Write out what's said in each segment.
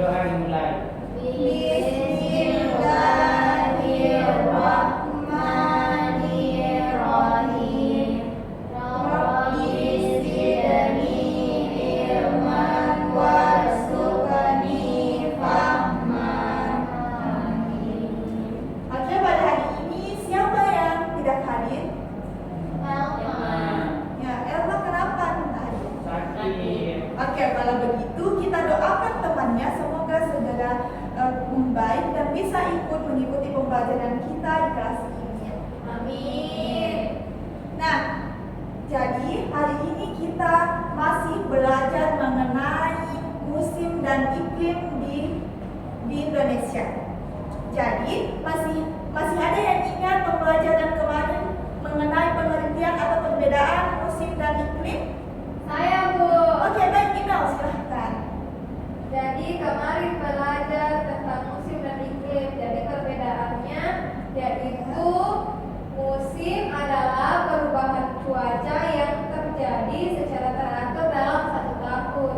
Doa dimulai. Bismillahirrahmanirrahim. Rabbi zidni ilman warzuqni fahman. Amin. Oke, pada hari ini siapa yang tidak hadir? Ya, Elma kenapa tidak hadir? Sakit. Oke, kalau begitu kita doakan temannya semoga segera membaik dan bisa mengikuti pembelajaran kita di kelas ini. Amin. Nah, jadi hari ini kita masih belajar mengenai musim dan iklim di Indonesia. Jadi masih ada yang ingat pembelajaran kemarin mengenai pengertian atau perbedaan musim dan iklim? Saya, Bu. Oke, baik, Inal, silahkan. Jadi kemarin belajar tentang musim dan iklim. Jadi perbedaannya yaitu musim adalah perubahan cuaca yang terjadi secara teratur dalam satu tahun.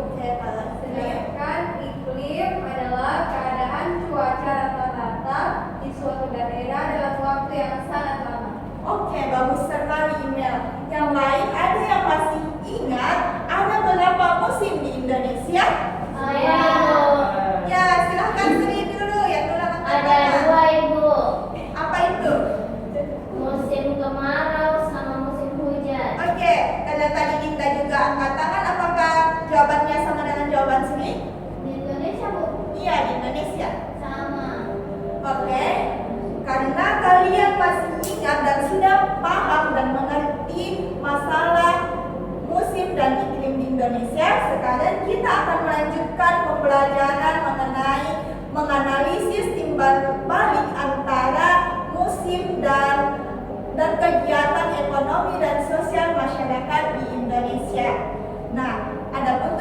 Sedangkan iklim adalah keadaan cuaca rata-rata di suatu daerah dalam waktu yang sangat lama. Oke, bagus sekali, Imel. Yang lain ada yang masih ingat ada berapa musim di Indonesia? Saya, Ya, silahkan Sri dulu yang dulu angkat Ada tangan. dua, Ibu. Apa itu? Musim kemarau sama musim hujan. Oke, karena tadi Dinda juga angkat tangan, apakah jawabannya sama dengan jawaban Sri? Di Indonesia, Bu. Iya, di Indonesia. Sama. Oke, karena kalian masih ingat dan sudah paham dan mengerti masalah musim dan iklim di Indonesia, sekarang kita akan melanjutkan pembelajaran mengenai menganalisis timbal balik antara musim dan kegiatan ekonomi dan sosial masyarakat di Indonesia. Nah, adapun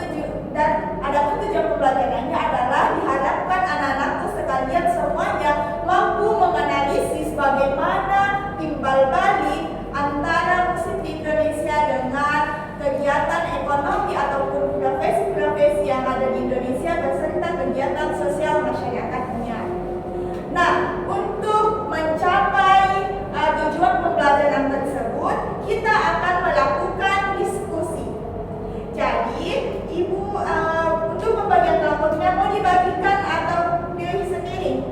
tujuan pembelajarannya adalah diharapkan anak-anakku sekalian semuanya mampu menganalisis bagaimana timbal balik antara musim di Indonesia dengan kegiatan ekonomi ataupun profesi-profesi yang ada di Indonesia beserta kegiatan sosial masyarakatnya. Nah, untuk mencapai tujuan pembelajaran tersebut, kita akan melakukan diskusi. Jadi, Ibu untuk pembagian kelompoknya mau dibagikan atau pilih sendiri?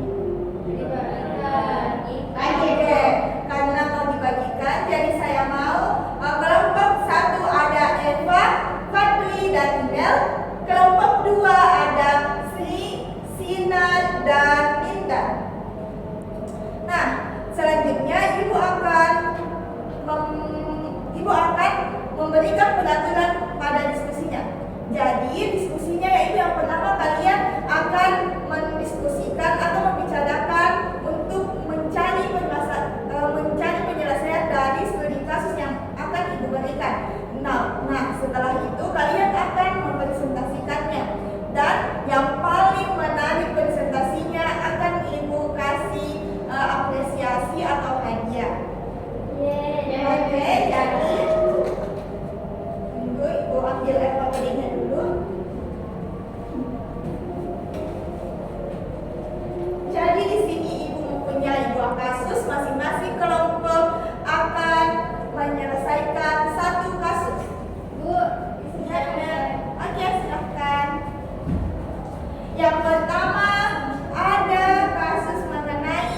Oke, karena mau dibagikan, jadi saya mau kelompok 1 ada Eva, Fadli, dan Imel. Kelompok 2 ada Sri, Sinar, dan Linda. Nah, selanjutnya Ibu akan memberikan peraturan pada diskusinya. Jadi diskusinya yaitu yang pertama kalian akan mendiskusikan atau membicarakan untuk mencari penyelesaian dari studi kasus yang akan Ibu berikan. Nah, setelah itu kalian akan mempresentasikannya dan yang paling menarik presentasinya akan Ibu kasih apresiasi atau hadiah. Oke, jadi tunggu Ibu ambil FAPD-nya dulu. Jadi di sini Ibu mempunyai 2 kasus, masing-masing kelompok akan menyelesaikan 1 kasus. Bu, isinya ada. Oke, silahkan. Yang pertama ada kasus mengenai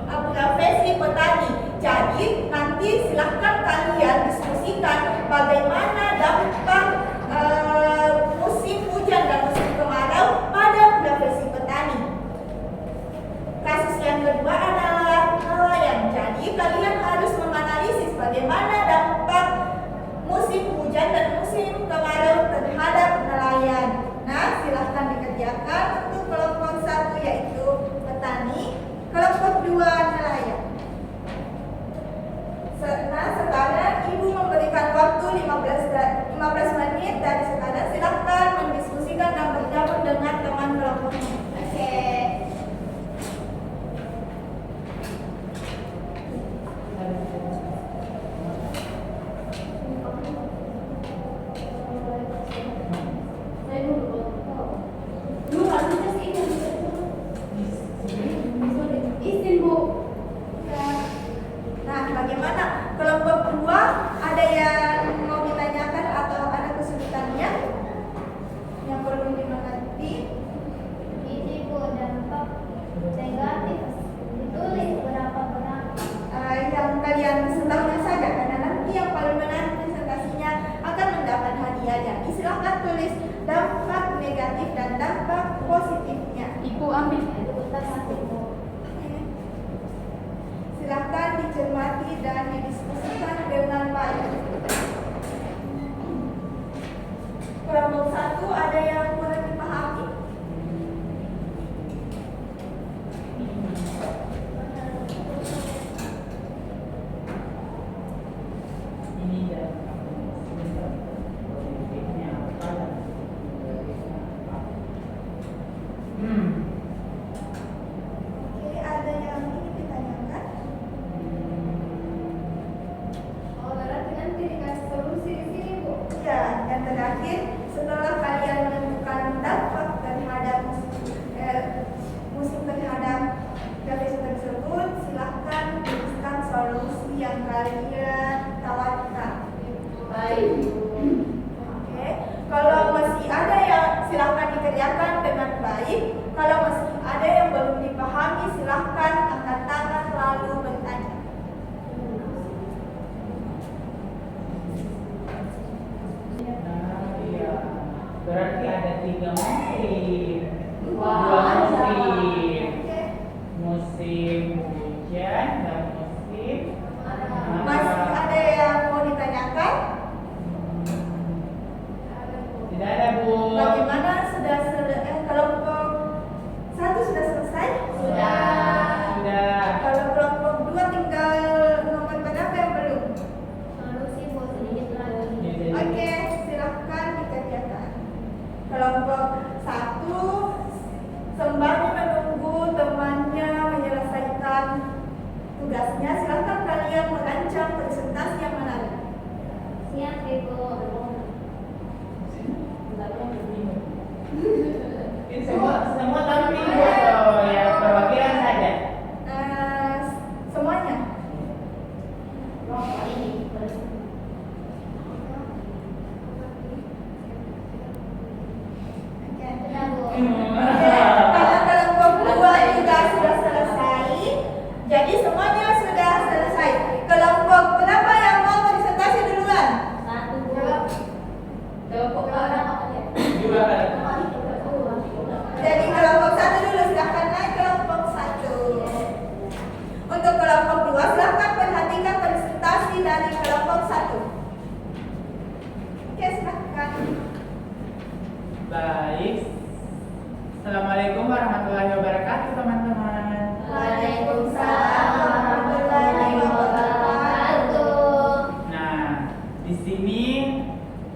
profesi petani. Jadi nanti silahkan kalian diskusikan bagaimana dampak kelompok 1 ada yang kurang dipahami? Ini dan produktifnya apa dan apa? Oke, ada yang ingin ditanyakan? Oh, berarti nanti dikasih solusi di sini, Bu. Ya, yang terakhir setelah kalian menentukan dampak terhadap musim terhadap garis tersebut, silahkan tuliskan solusi yang kalian tawarkan. Baik. Oke, kalau masih ada yang silahkan dikerjakan dengan baik. Kalau masih ada yang belum dipahami, silahkan angkat tangan lalu bertanya. Iya. Berarti ada 3 musim. Wah, 2 ada. musim. Oke, Musim hujan dan musim masih ada yang mau ditanyakan? tidak ada, Bu. Bagaimana kelompok 1 sudah selesai? Sudah. Kalau kelompok 2 tinggal nomor berapa yang belum? Solusi Bu sedikit lagi. Oke, silahkan dikerjakan. Kelompok 1 sembari menunggu temannya menyelesaikan tugasnya, silahkan kalian merancang presentasi yang menarik. Siap, Ibu. Ini semua tapi buat ya perwakilan saja. Semuanya. Kelompok ini. Oke. Sudah, Bu. Karena kelompok 2 juga sudah selesai, jadi semuanya sudah selesai. Kelompok berapa yang mau presentasi duluan? Satu, Bu. Kelompok orang apa ya? Juga kan. Jadi kelompok 1 dulu, silahkan naik kelompok 1. Untuk kelompok 2 silahkan perhatikan presentasi dari kelompok 1. Oke, silahkan. Baik. Assalamualaikum warahmatullahi wabarakatuh, teman-teman. Waalaikumsalam warahmatullahi wabarakatuh. Nah, di sini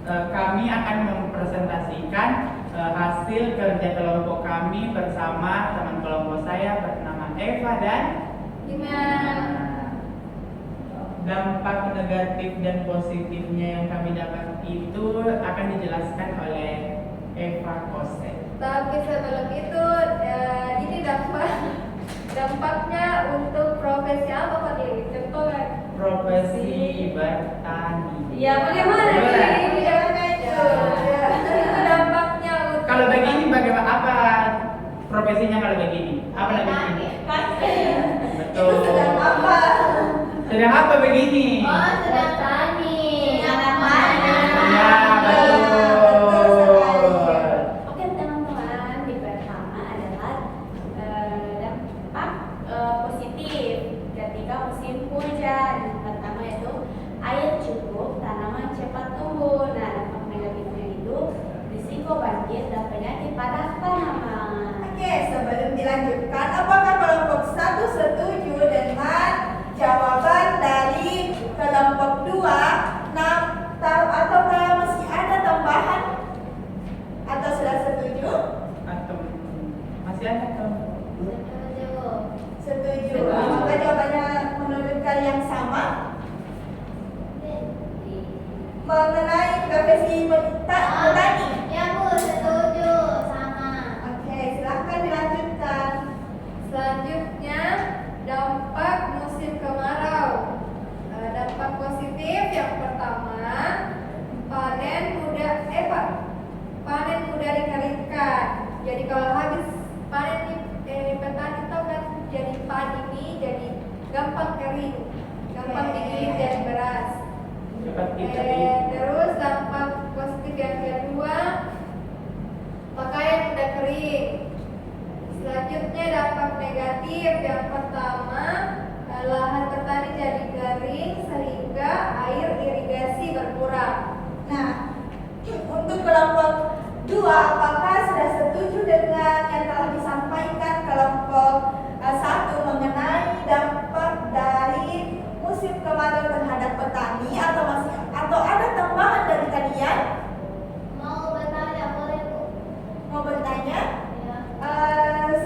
kami akan mempresentasikan hasil kerja kelompok kami bersama teman kelompok saya bernama Eva dan Gimana? dampak negatif dan positifnya yang kami dapat itu akan dijelaskan oleh Eva Kose. Tapi sebelum itu, ini dampaknya untuk profesi apa Pak Dewi? Contoh kan? Profesi bertani. Ya, bagaimana Boleh. nih? Bagaimana itu? Ya, itu dampaknya untuk Kalau begini bagaimana, apa profesinya kalau begini? Apa begini? Betul. Itu sedang apa? Sedang apa begini? Oh, sedang tani. Sedang mana? Ya, betul. Oke teman-teman, di pertama adalah dampak positif ketika musim hujan. Pertama itu air cukup, tanaman cepat tumbuh. Nah, dampak negatifnya itu risiko banjir dan penyakit pada tanaman. Oke, sebelum dilanjutkan, apakah kelompok 1 setuju dengan jawaban dari kelompok 2? Nah, ataukah masih ada tambahan? Atau sudah setuju? Atau masih ada atau? Setuju. Setuju. Apakah jawabannya menurut kalian sama? Mengenai profesi petani? Ya, Bu, setuju. Sama. Oke, silahkan dilanjutkan. selanjutnya dampak musim kemarau. Dampak positif yang pertama, panen mudah dikeringkan. Jadi kalau habis panen petani tahu kan, jadi padi ini jadi gampang kering, gampang digiling jadi beras. Dapat kita Terus dampak positif yang kedua, pakaian mudah kering. Selanjutnya dampak negatif yang pertama, lahan bertani jadi kering sehingga air irigasi berkurang. Nah, untuk kelompok kedua, apakah sudah setuju dengan yang telah disampaikan kelompok 1 mengenai dampak dari musim kemarau terhadap petani atau ada tambahan dari kalian? Mau bertanya boleh Bu? Mau bertanya? Ya.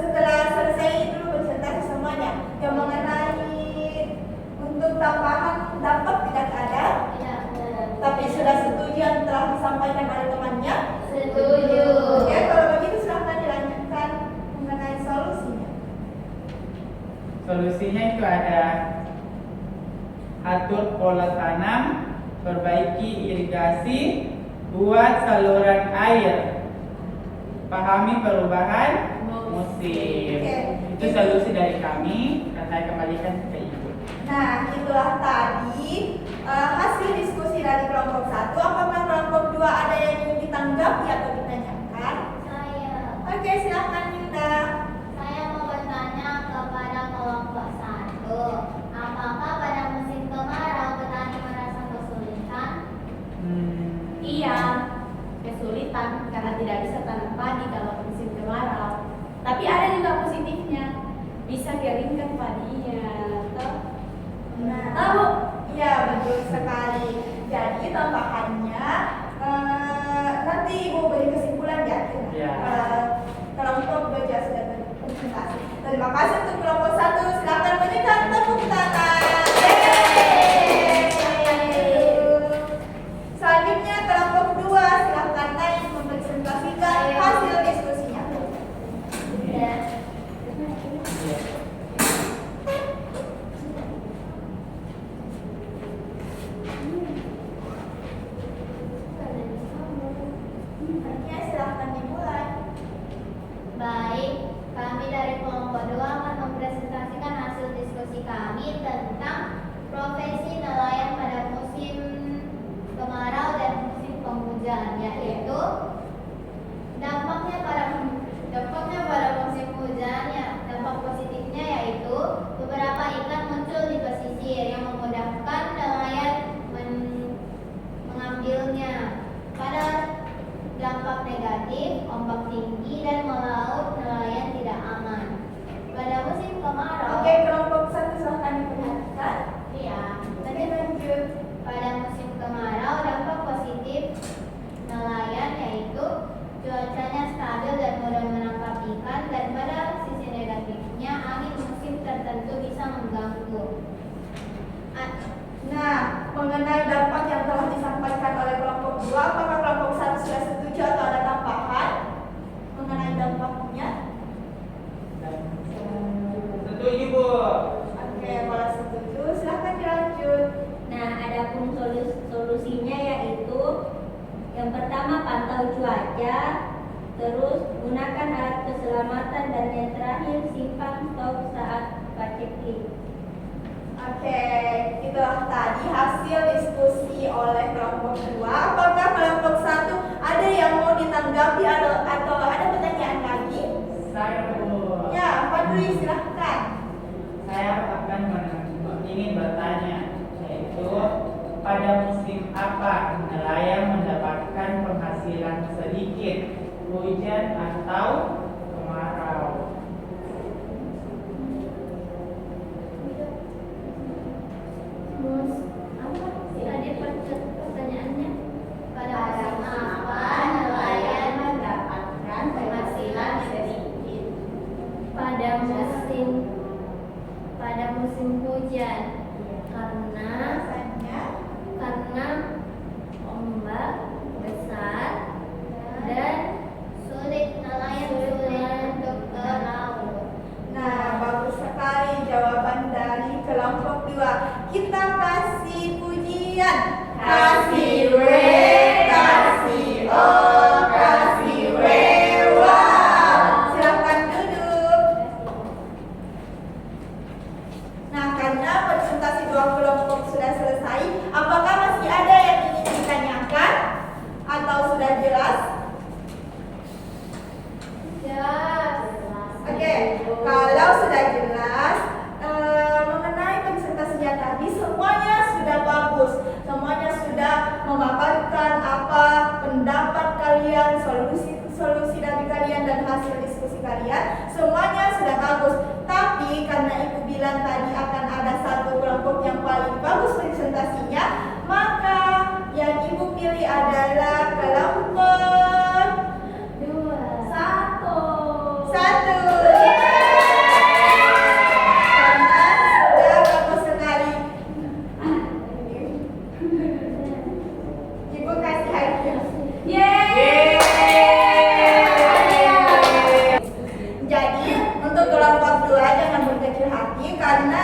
Setelah selesai dulu presentasi semuanya yang mengenai untuk tambahan dampak tidak ada, Tidak. tapi sudah setuju yang telah disampaikan oleh temannya. Setuju. Oke, kalau begitu silahkan dilanjutkan mengenai solusinya. Solusinya itu ada atur pola tanam, perbaiki irigasi, buat saluran air, pahami perubahan musim. Oke. Itu solusi dari kami, dan saya kembalikan ke Ibu. Nah, itulah tadi hasil diskusi dari kelompok 1. Apakah kelompok 2 ada yang ingin ditanggapi atau ditanyakan? Saya. Oke, silahkan Yunda. Saya mau bertanya kepada kelompok 1. Apakah pada musim kemarau petani merasa kesulitan? Iya, kesulitan karena tidak bisa tanam padi kalau musim kemarau. Tapi ada juga positifnya, bisa keringkan padinya. Toh? Nah, Tahu? ya betul sekali. Jadi tambahannya nanti Ibu beri kesimpulan ya. Ya. Kelompok 2 juga sudah berpresentasi. Terima kasih untuk kelompok 1. Silakan berikan tepuk tangan. Yeay. Selanjutnya kelompok 2 silakan naik mempresentasikan hasil diskusinya. Ya. Selanjutnya silakan dimulai. Baik, kami dari kelompok 2 akan mempresentasikan hasil diskusi kami tentang profesi nelayan pada musim kemarau dan musim penghujan, yaitu dampaknya pada musim hujan. Ya, dampak positifnya yaitu beberapa ikan muncul di pesisir yang memudahkan nelayan mengambilnya. Pada dampak negatif, ombak tinggi dan melaut nelayan tidak aman. Pada musim kemarau, Oke, kelompok 1 silakan diperhatikan. iya, Tadi lanjut. pada musim kemarau dampak positif nelayan yaitu cuacanya stabil dan mudah menangkap ikan, dan pada sisi negatifnya angin musim tertentu bisa mengganggu. Nah, mengenai dampak yang telah disampaikan oleh kelompok 2, apakah kelompok 1 sudah setuju atau ada tambahan mengenai dampaknya? Setuju Bu. Oke, kalau setuju silahkan dilanjut. Nah, ada pun solusinya yaitu yang pertama pantau cuaca, terus gunakan alat keselamatan, dan yang terakhir simpan stok saat paceklik. Oke, itulah tadi hasil diskusi oleh kelompok 2. Apakah kelompok 1 ada yang mau ditanggapi atau ada pertanyaan lagi? Saya Bu. Ya, Pak Dwi silahkan. Saya akan ingin bertanya, yaitu pada musim apa nelayan mendapatkan penghasilan sedikit, hujan atau kemarau? Tadi pertanyaannya pada musim apa nelayan mendapatkan penghasilan sedikit? Pada musim hujan, karena ombak besar dan nelayan sulit hasil diskusi kalian semuanya sudah bagus. Tapi karena Ibu bilang tadi akan ada satu kelompok yang paling bagus presentasinya, maka yang Ibu pilih adalah kelompok Satu. satu. Karena sudah bagus sekali. Ibu kasih hadiah. Yeay. Jadi untuk kelompok 2 jangan berkecil hati karena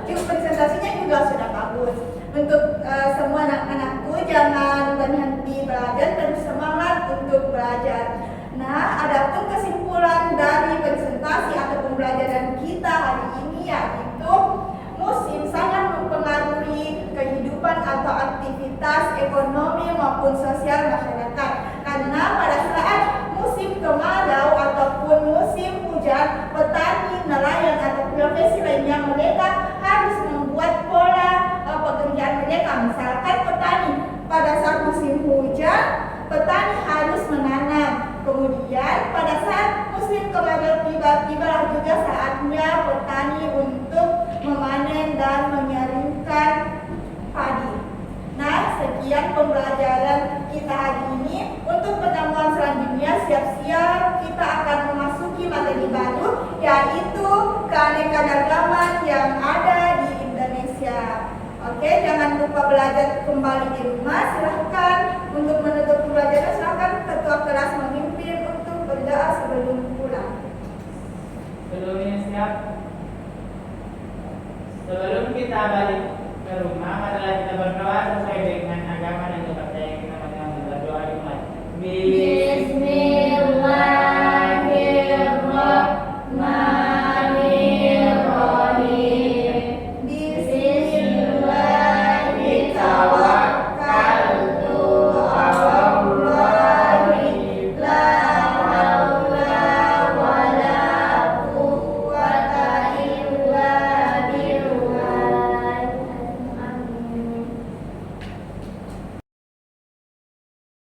presentasinya juga sudah bagus. Untuk semua anak-anakku jangan berhenti belajar, terus semangat untuk belajar. Nah, adapun kesimpulan dari presentasi atau pembelajaran kita hari ini yaitu musim sangat mempengaruhi kehidupan atau aktivitas ekonomi maupun sosial masyarakat. Karena pada saat musim kemarau ataupun musim hujan, petani, nelayan atau profesi lainnya mereka harus membuat pola pekerjaan mereka. Misalkan petani pada saat musim hujan, petani harus menanam. Kemudian pada saat musim kemarau tiba-tiba juga saatnya petani untuk memanen dan mengeringkan padi. Nah, sekian pembelajaran kita hari ini. Untuk pertemuan selanjutnya siap-siap kita akan memasuki materi baru yaitu keanekaragaman yang ada di Indonesia. Oke, jangan lupa belajar kembali di rumah. Silahkan untuk menutup pembelajaran, silahkan ketua kelas memimpin untuk berdoa sebelum pulang. Sebelumnya siap. Sebelum kita balik ke rumah, marilah kita berdoa sesuai dengan agama dan kepercayaan kita masing-masing. Berdoa dimulai.